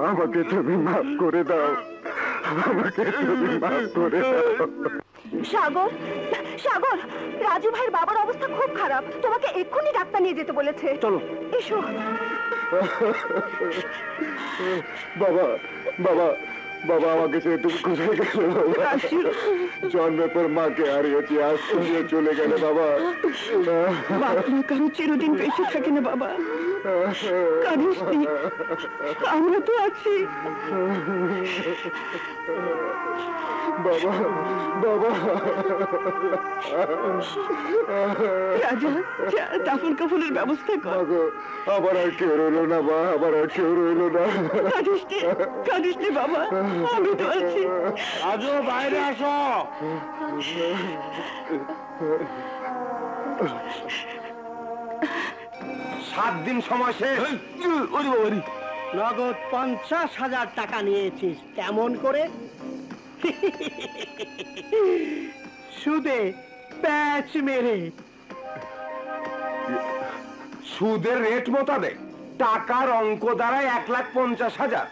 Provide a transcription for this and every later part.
আমাকে তুমি মাফ করে দাও, আমাকে তুমি মাফ করে দাও। সাগর, সাগর, রাজু ভাইয়ের বাবার অবস্থা খুব খারাপ, তোমাকে এক্ষুনি ডাক্তার নিয়ে যেতে বলেছে। চলো এসো। বাবা, বাবা, বাবা আমাকে ছেড়ে তুমি কোথায় গেলে? বাবা, জন্মের পর মাকে হারিয়েছি, আজ তুমি চলে গেলে বাবা। কারো চিরদিন বেঁচে থাকে না বাবা, কাঁদিস নি, আমরা তো আছি। বাবা, বাবা। রাজা, দাফন কাফনের ব্যবস্থা কর। আবার আর কেউ রইল না মা, আবার আর কেউ রইল না। কাঁদিস নে বাবা, আমি তো আছি। রাজু, বাইরে আসো। 7 দিন সময় শেষ। নগদ 50,000 টাকা নিয়েছিস, কেমন করে? সুদে প্যাচ মেরে। সুদের রেট মোতাবেক টাকার অঙ্ক দাঁড়ায় 1,50,000।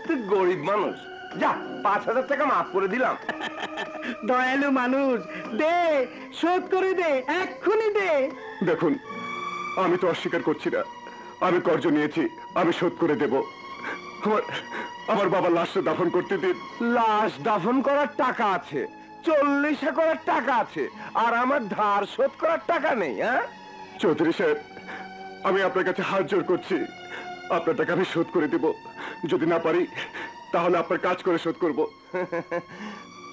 তুই গরিব মানুষ, যা 5,000 টাকা মাফ করে দিলাম। দয়ালু মানুষ, দে, শোধ করে দে, এক্ষুনি দে। দেখুন, আমি তো অস্বীকার করছি না, আমি কর্জ নিয়েছি, আমি শোধ করে দেব। আমার বাবার লাশটা দাফন করতে দিন। লাশ দাফন করার টাকা আছে, 40 করার টাকা আছে, আর আমার ধার শোধ করার টাকা নেই। হ্যাঁ চৌধুরী সাহেব, আমি আপনার কাছে হাত জোর করছি, আপনার টাকা আমি শোধ করে দেব। যদি না পারি তাহলে আপনার কাজ করে শোধ করব।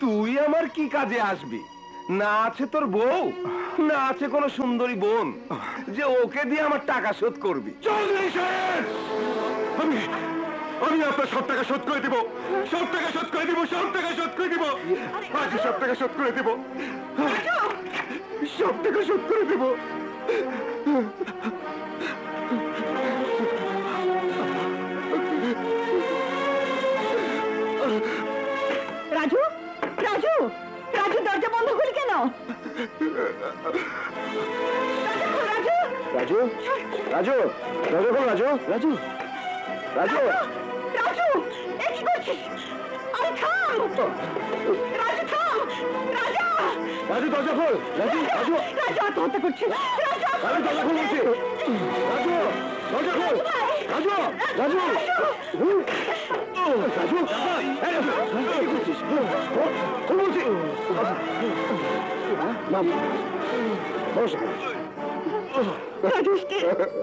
তুই আমার কি কাজে আসবি? না আছে তোর বউ, না আছে কোনো সুন্দরী বোন যে ওকে দিয়ে আমার টাকা শোধ করবি। চৌধুরী সাহেব, আমি আপনার সব টাকা শোধ করে দিব, সব টাকা শোধ করে দিব, সব টাকা শোধ করে দিব, আজ সব টাকা শোধ করে দিব, সব টাকা শোধ করে দিব। রাজু, রাজু, রাজু, দরজা বন্ধ করলি কেন? রাজু, রাজু, রাজু, রাজু, রাজু, রাজু, রাজু, রাজু, এ কি করছিস? আরে থাম, রাজু থাম, রাজা, রাজু দরজা খোল, রাজু, রাজু, রাজু আত্মহত্যা করছিস, রাজা, রাজু দরজা খোল বলছি, রাজু দরজা খোল, রাজু, রাজু, রাজু, কি করছিস? খোল বলছি।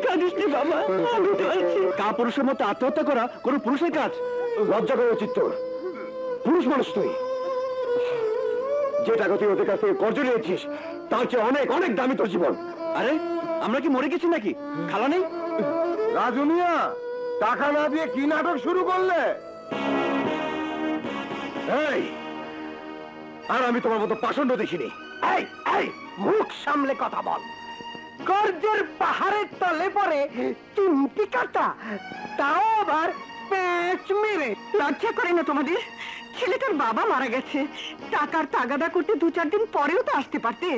কাঁদিস নে বাবা, আমি তো আছি। কাপুরুষের মতো আত্মহত্যা করা কোন পুরুষের কাজ? লজ্জা করা উচিত তোর। পুরুষ মানুষ তুই, যে টাকা তুই ওদের কাছ থেকে কর্জ নিয়েছিস তার চেয়ে অনেক অনেক দামি তোর জীবন। আরে আমরা কি মরে গেছি নাকি? খালা নেই? রাজু মিয়া, টাকা না দিয়ে কি নাটক শুরু করলে? এই, আর আমি তোমার মতো পাষণ্ড দেখিনি। এই, এই, মুখ সামলে কথা বল। কর্জের পাহাড়ের তলে পরে চিমটি কাটা, তাও আবার প্যাচ মেরে। লজ্জা করে না তোমাদের? ছেলেটার বাবা মারা গেছে, টাকার তাগাদা করতে 2-4 দিন পরেও তো আসতে পারতে।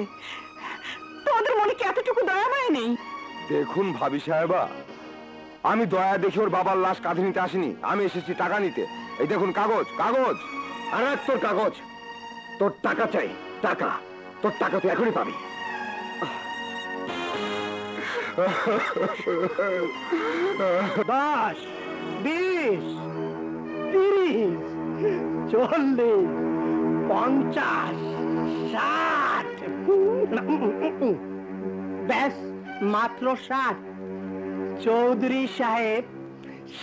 তোমাদের মনে কি এতটুকু দয়া মায়া নেই? দেখুন ভাবি সাহেবা, আমি দয়া দেখে ওর বাবার লাশ কাঁধে নিতে আসিনি, আমি এসেছি টাকা নিতে। এই দেখুন কাগজ, কাগজ। আর এক তোর কাগজ, তোর টাকা চাই, টাকা, তোর টাকা তুই এখনই পাবি। 10, 20, 30, 40, 50, 60। ব্যাস, মাত্র 60। চৌধুরী সাহেব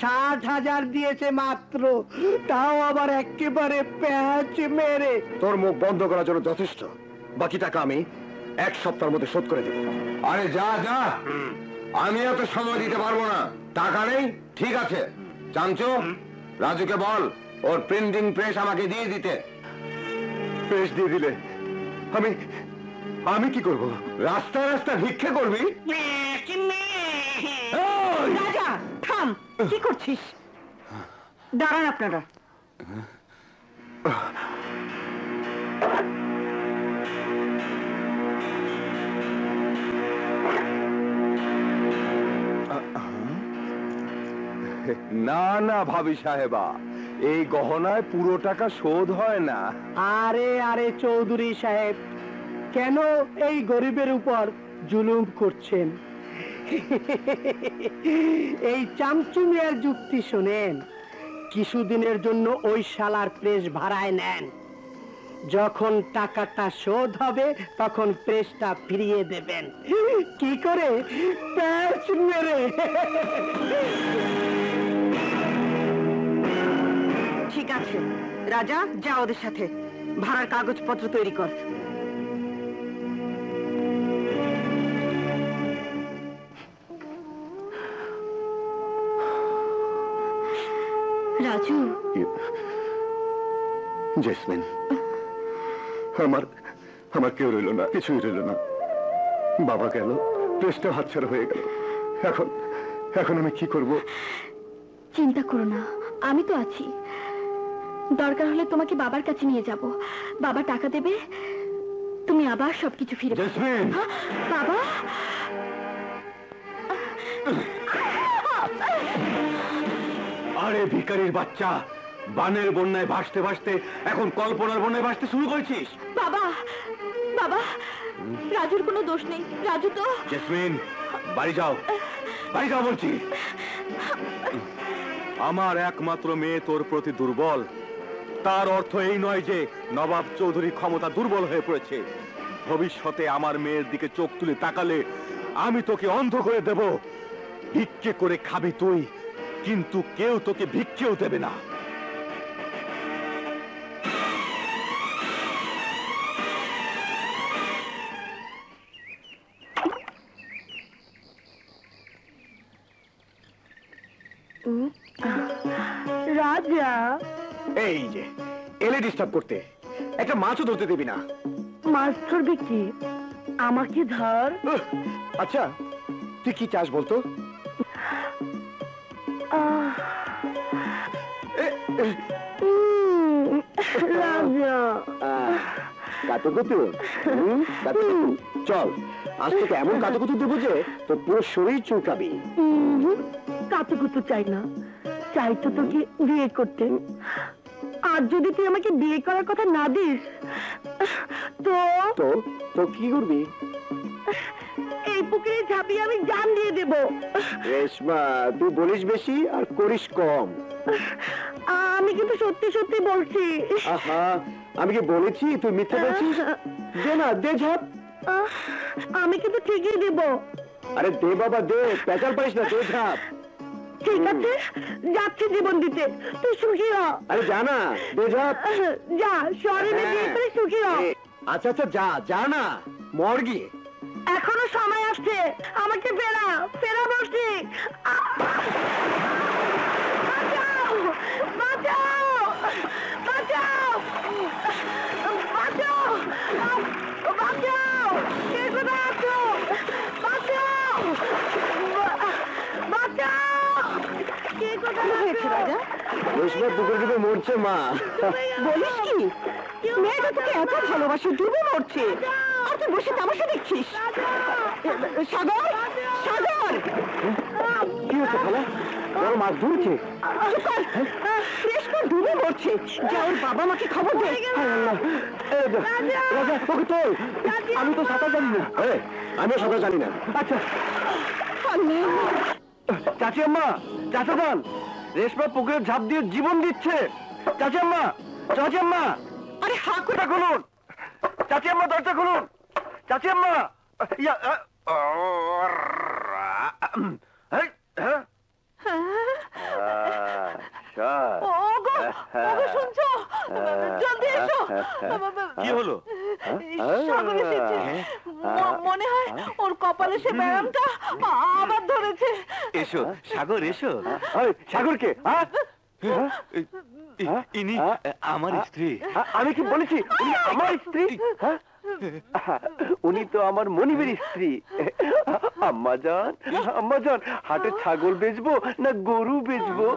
60,000 দিয়েছে মাত্র, তাও আবার একেবারে প্যাচ মেরে। তোর মুখ বন্ধ করার জন্য যথেষ্ট। বাকি টাকা আমি 1 সপ্তাহের মধ্যে শোধ করে দেব। আরে যা যা, আমি এত সময় দিতে পারবো না। টাকা নেই, ঠিক আছে। চাঞ্চু, রাজুকে বল ওর প্রিন্টিং প্রেস আমাকে দিয়ে দিতে। প্রেস দিয়ে দিলে আমি আমি কি করব? রাস্তায় রাস্তায় ভিক্ষে করবি? রাজা থাম, কি করছিস? দাঁড়ান আপনারা। না না ভাবি সাহেবা, এই গহনায় পুরো টাকা শোধ হয় না। আরে আরে চৌধুরী সাহেব, কেন এই গরিবের উপর জুলুম করছেন? এই চামচুমিয়ার যুক্তি শোনেন। কিছুদিনের জন্য ওই শালার প্রেস ভাড়ায় নেন, যখন টাকাটা শোধ হবে তখন প্রেসটা ফিরিয়ে দেবেন। কি করে? প্যাচ মেরে। ঠিক আছে রাজা, যা ওদের সাথে ভাড়ার কাগজপত্র তৈরি কর। রাজু, জেসমিন, আমার আমার কেউ রইল না, কিছুই রইল না। বাবা গেল, প্রেসটা হাতছাড়া হয়ে গেল। এখন এখন আমি কি করব? চিন্তা করো না, আমি তো আছি। দরকার হলে তোমাকে বাবার কাছে নিয়ে যাব, বাবা টাকা দেবে, তুমি আবার সবকিছু ফিরে পাবে। জেসমিন! হ্যাঁ, বাবা। আরে ভিখারির বাচ্চা, বানের বন্যায় ভাসতে ভাসতে এখন কল্পনার বন্যায় ভাসতে শুরু করেছিস। বাবা, বাবা, রাজুর কোনো দোষ নেই। রাজু তো... জেসমিন, বাড়ি যাও, বাড়ি যাও বলছি। আমার একমাত্র মেয়ে তোর প্রতি দুর্বল, তার অর্থ এই নয় যে নবাব চৌধুরী ক্ষমতা দুর্বল হয়ে পড়েছে। ভবিষ্যতে আমার মেয়ের দিকে চোখ তুলে তাকালে আমি তোকে অন্ধ করে দেব। ভিক্ষে করে খাবি তুই, কিন্তু কেউ তোকে ভিক্ষেও দেবে না। রাজা, এই যে এলে ডিস্টার্ব করতে, একটা মাছও ধরতে দিবি না। মাছ ধরবি কি? আমাকে ধর। আচ্ছা, তুই কি চাস বলতো? রাজা, কাতুকুতু, চল আজ তোকে এমন কাতুকুতু দেবো যে তোর পুরো শরীর চুলকাবি। কাতুকুতু চাই না, চাই তো তোকে বিয়ে করতে। আর যদি তুই আমাকে বিয়ে করার কথা না দিস তো তো তো কি করবি? এই পুকুরে ঝাঁপিয়ে আমি জান দিয়ে দেব। রেশমা, তুই বলিস বেশি আর করিস কম। আমি কিন্তু সত্যি সত্যি বলছি। আহা, আমি কি বলেছি তুই মিথ্যে বলছিস? দে না, দে ঝাপ। আমি কিন্তু ঠিকই দেব। আরে দে বাবা দে, পেঁচাল পারিস না, দে ঝাপ। ঠিক আছে, যাচ্ছি জীবন দিতে, তুই সুখী হ। আরে যা না, দে ঝাপ। যা, শহরে বিয়ে করে সুখী হ। আচ্ছা আচ্ছা, যা যা না, মর গিয়ে। এখনো সময় আসছে, আমাকে ফেরা ফেরা বলছি। বাঁচাও, বাঁচাও, বাঁচাও, বাঁচাও, বাঁচাও, কে কোথায় আছো? বাঁচাও, বাঁচাও, কে কোথায় আছো? রাজা, রেশমা পুকুর ডুবে মরছে মা। বলিস কি? মেয়েটা তোকে এত ভালোবাসে, ডুবে মরছে, আর তুই বসে তামাশা দেখছিস? সাগর, সাগর! কি হচ্ছে খালা? বড় মাছ ধরেছে। রেশমা ডুবে মরছে, যা ওর বাবা মাকে খবর দে। রাজা, ওকে তোল। আমি তো সাঁতার জানি না। আমিও সাঁতার জানি না। আচ্ছা চাচি আম্মা, চাচা যান, রেশমা পুকুরে ঝাঁপ দিয়ে জীবন দিচ্ছে। চাচি আম্মা, চাচি আম্মা, আরে হা করে দরজা খুলুন। চাচি আম্মা, দরজা খুলুন। চাচি আম্মা, ইয়া, ওগো, ওগো শুনছো? জলদি এসো। কি হলো? সাগর এসেছে। মনে হয় ওর কপালে সে ব্যায়ামটা আবার ধরেছে। এসো সাগর, এসো। সাগরকে ইনি আমার স্ত্রী। আমি কি বলেছি উনি আমার স্ত্রী? উনি তো আমার মনিবের স্ত্রী। আম্মাজান, আম্মাজান, হাটে ছাগল বেচবো না গরু বেচবো?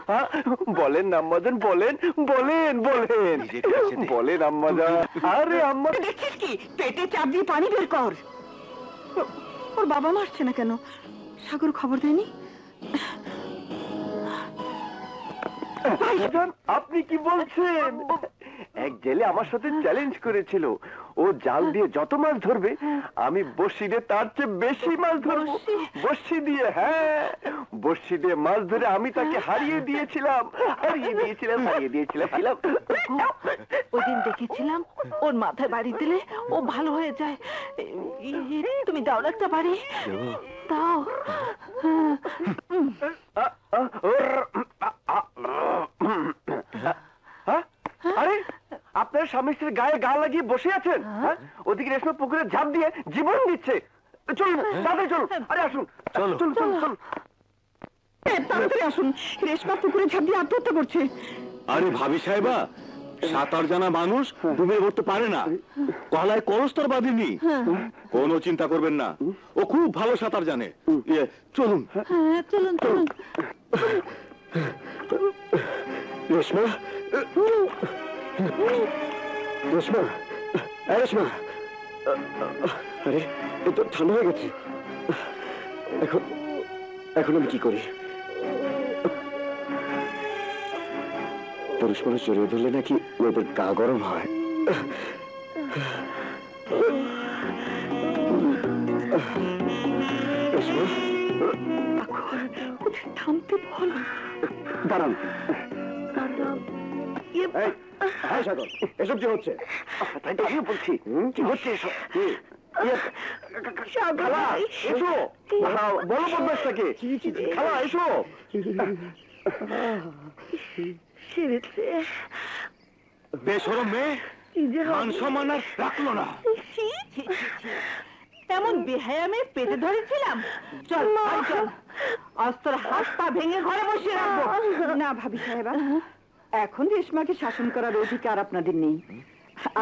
বলেন আম্মাজান, বলেন বলেন বলেন বলেন আম্মাজান। আরে আম্মা, দেখছিস কি? পেটে চাপ দিয়ে পানি বের কর। ওর বাবা মা আসছে না কেন? সাগর খবর দেয়নি? আপনি কি বলছেন? এক জেলে আমার সাথে চ্যালেঞ্জ করেছিল, ও জাল দিয়ে যত মাছ ধরবে আমি বড়শি দিয়ে তার চেয়ে বেশি মাছ ধরবো। বড়শি দিয়ে, হ্যাঁ, বড়শি দিয়ে মাছ ধরে আমি তাকে হারিয়ে দিয়েছিলাম। ওই দিন দেখেছিলাম ওর মাথায় বাড়ি দিলে ও ভালো হয়ে যায়। তুমি দাও না একটা বাড়ি, দাও। আরে আপনার স্বামী স্ত্রীর গায়ে গা লাগিয়ে বসে আছেন, হ্যাঁ? ওদিকে রেশমা পুকুরে ঝাঁপ দিয়ে জীবন দিচ্ছে। চলুন তাড়াতাড়ি চলুন। আরে আসুন, চলুন চলুন চলুন। তাড়াতাড়ি আসুন, রেশমা পুকুরে ঝাঁপ দিয়ে আত্মহত্যা করছে। আরে ভাবি সাহেবা, সাঁতার জানা মানুষ ডুবে পড়তে পারে না, গলায় কলস্তর বাঁধেনি। কোনো চিন্তা করবেন না, ও খুব ভালো সাঁতার জানে। চলুন চলুন চলুন। রেশমা, রেশমা, রেশমা, আরে এ তো ঠান্ডা হয়ে গেছে। এখন এখন আমি কি করি? পুরুষ মানুষ জড়িয়ে ধরলে নাকি ওদের গা গরম হয়। থামতে বল। দাঁড়ান। হ্যাঁ সাগর, এসব কি হচ্ছে? তাই তো আমিও বলছি, কি হচ্ছে এসব? খালা এসো, বলো বদমাসটাকে। খালা এসো। বেশরম মেয়ে, মান সম্মান আর রাখলো না। এমন বেহায়ামে পেটে ধরেছিলাম। চল আয় চল, অস্ত্র হাত পা ভেঙে ঘরে বসে রাখবো। না ভাবি সাহেবা, এখন রেশমাকে শাসন করার অধিকার আপনাদের নেই।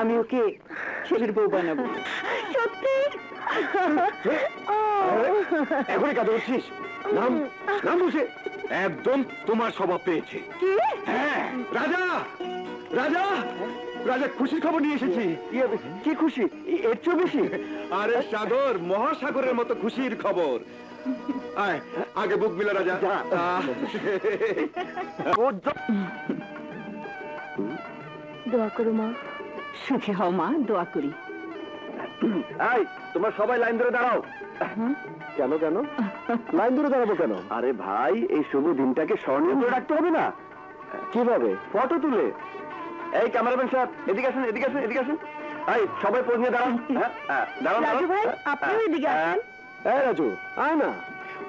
আমি ওকে ছেলের বউ বানাবো। সত্যি? এখনই কাঁদে উঠছিস? নাম নাম বসে একদম তোমার স্বভাব পেয়েছে। কি? হ্যাঁ, রাজা রাজা রাজা খুশির খবর নিয়ে এসেছি। কি খুশি? এর চেয়ে বেশি? আরে সাগর, মহাসাগরের মতো খুশির খবর। আয় আগে বুক মিলা রাজা। দোয়া করো মা। সুখে হও মা, দোয়া করি। এই, তোমরা সবাই লাইন ধরে দাঁড়াও। কেন কেন লাইন ধরে দাঁড়াবো কেন? আরে ভাই, এই শুভ দিনটাকে স্মরণীয় করে রাখতে হবে না? কিভাবে? ফটো তুলে। এই ক্যামেরাম্যান সাহেব, এদিকে আসুন, এদিকে আসুন, এদিকে আসুন। এই সবাই পোজ নিয়ে দাঁড়ান। দাঁড়ান রাজু ভাই, আপনিও এদিকে আসুন। এই রাজু, আয় না।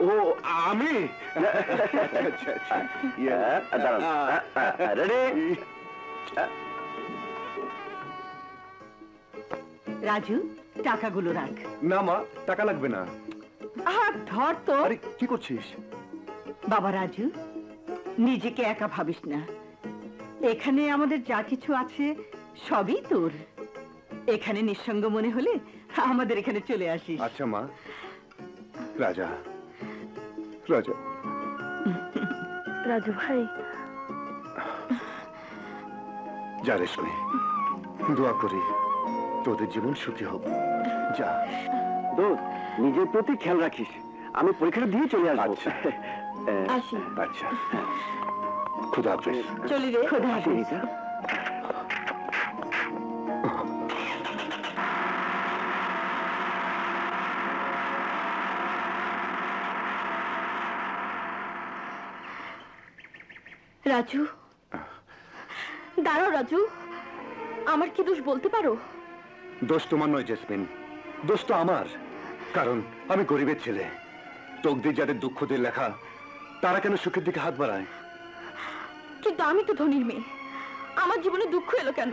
ও আমি? দাঁড়ান, রেডি? রাজু, টাকাগুলো রাখ। না মা, টাকা লাগবে না। ধর তো। আরে কি করছিস? বাবা রাজু, নিজেকে একা ভাবিস না। এখানে আমাদের যা কিছু আছে সবই তোর। এখানে নিঃসঙ্গ মনে হলে আমাদের এখানে চলে আসিস। আচ্ছা মা। রাজা রাজা রাজু ভাই, যা রেশমি, দোয়া করি তোদের জীবন সুখী হোক। যা দোস্ত, নিজের প্রতি খেয়াল রাখিস। আমি পরীক্ষাটা দিয়ে চলে আসবো। আচ্ছা আসি। আচ্ছা, খুদা হাফেজ। চলি রে। খোদা হাফেজ। রাজু, দাঁড়াও রাজু, আমার কি দোষ বলতে পারো? দোষ তোমার নয় জেসমিন, দোষ তো আমার। কারণ আমি গরিবের ছেলে। তকদির যাদের দুঃখ দিয়ে লেখা, তারা কেন সুখের দিকে হাত বাড়ায়? কিন্তু আমি তো ধনীর মেয়ে, আমার জীবনে দুঃখ এলো কেন?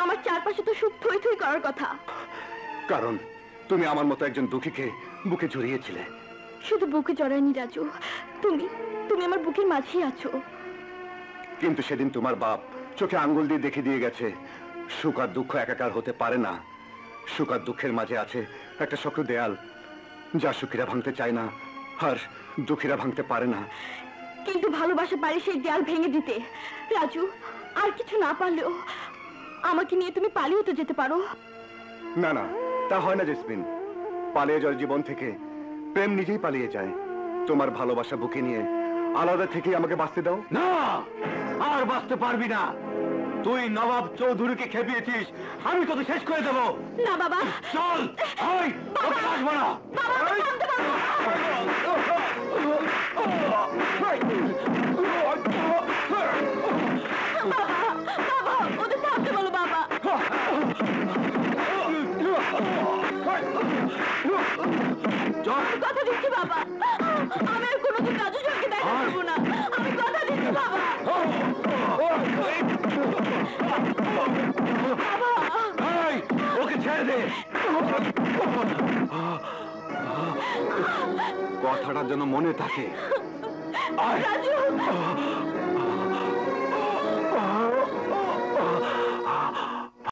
আমার চারপাশে তো সুখ থই থই করার কথা। কারণ তুমি আমার মতো একজন দুঃখীকে বুকে জড়িয়েছিলে। শুধু বুকে জড়ায়নি রাজু, তুমি তুমি আমার বুকের মাঝেই আছো। কিন্তু সেদিন তোমার বাপ চোখে আঙ্গুল দিয়ে দেখে দিয়ে গেছে, সুখ আর দুঃখ একাকার হতে পারে না। সুখ আর দুঃখের মাঝে আছে একটা শক্ত দেয়াল, যা সুখীরা ভাঙতে চায় না আর দুঃখীরা ভাঙতে পারে না। কিন্তু ভালোবাসা পারে সেই দেয়াল ভেঙে দিতে। রাজু, আর কিছু না পারলেও আমাকে নিয়ে তুমি পালিয়ে তো যেতে পারো। না না, তা হয় না জেসমিন। পালিয়ে যাওয়ার জীবন থেকে প্রেম নিজেই পালিয়ে যায়। তোমার ভালোবাসা বুকে নিয়ে আলাদা থেকে আমাকে বাঁচতে দাও। না, আর বাঁচতে পারবি না। তুই নবাব চৌধুরীকে খেপিয়েছিস, আমি তোকে শেষ করে দেবো। না বাবা, চল, ওই ওকে আসবো না। বাবা আমি থামতে পারবো না। বাবা, ওদের থামতে বলো বাবা। আমি কথা দিচ্ছি বাবা, আমি আর কোনোদিন রাজু জয়কে দেখা করবো না। আমি কথা দিচ্ছি বাবা। এই, ওকে ছেড়ে দে। কথাটা যেন মনে থাকে। আয়। রাজু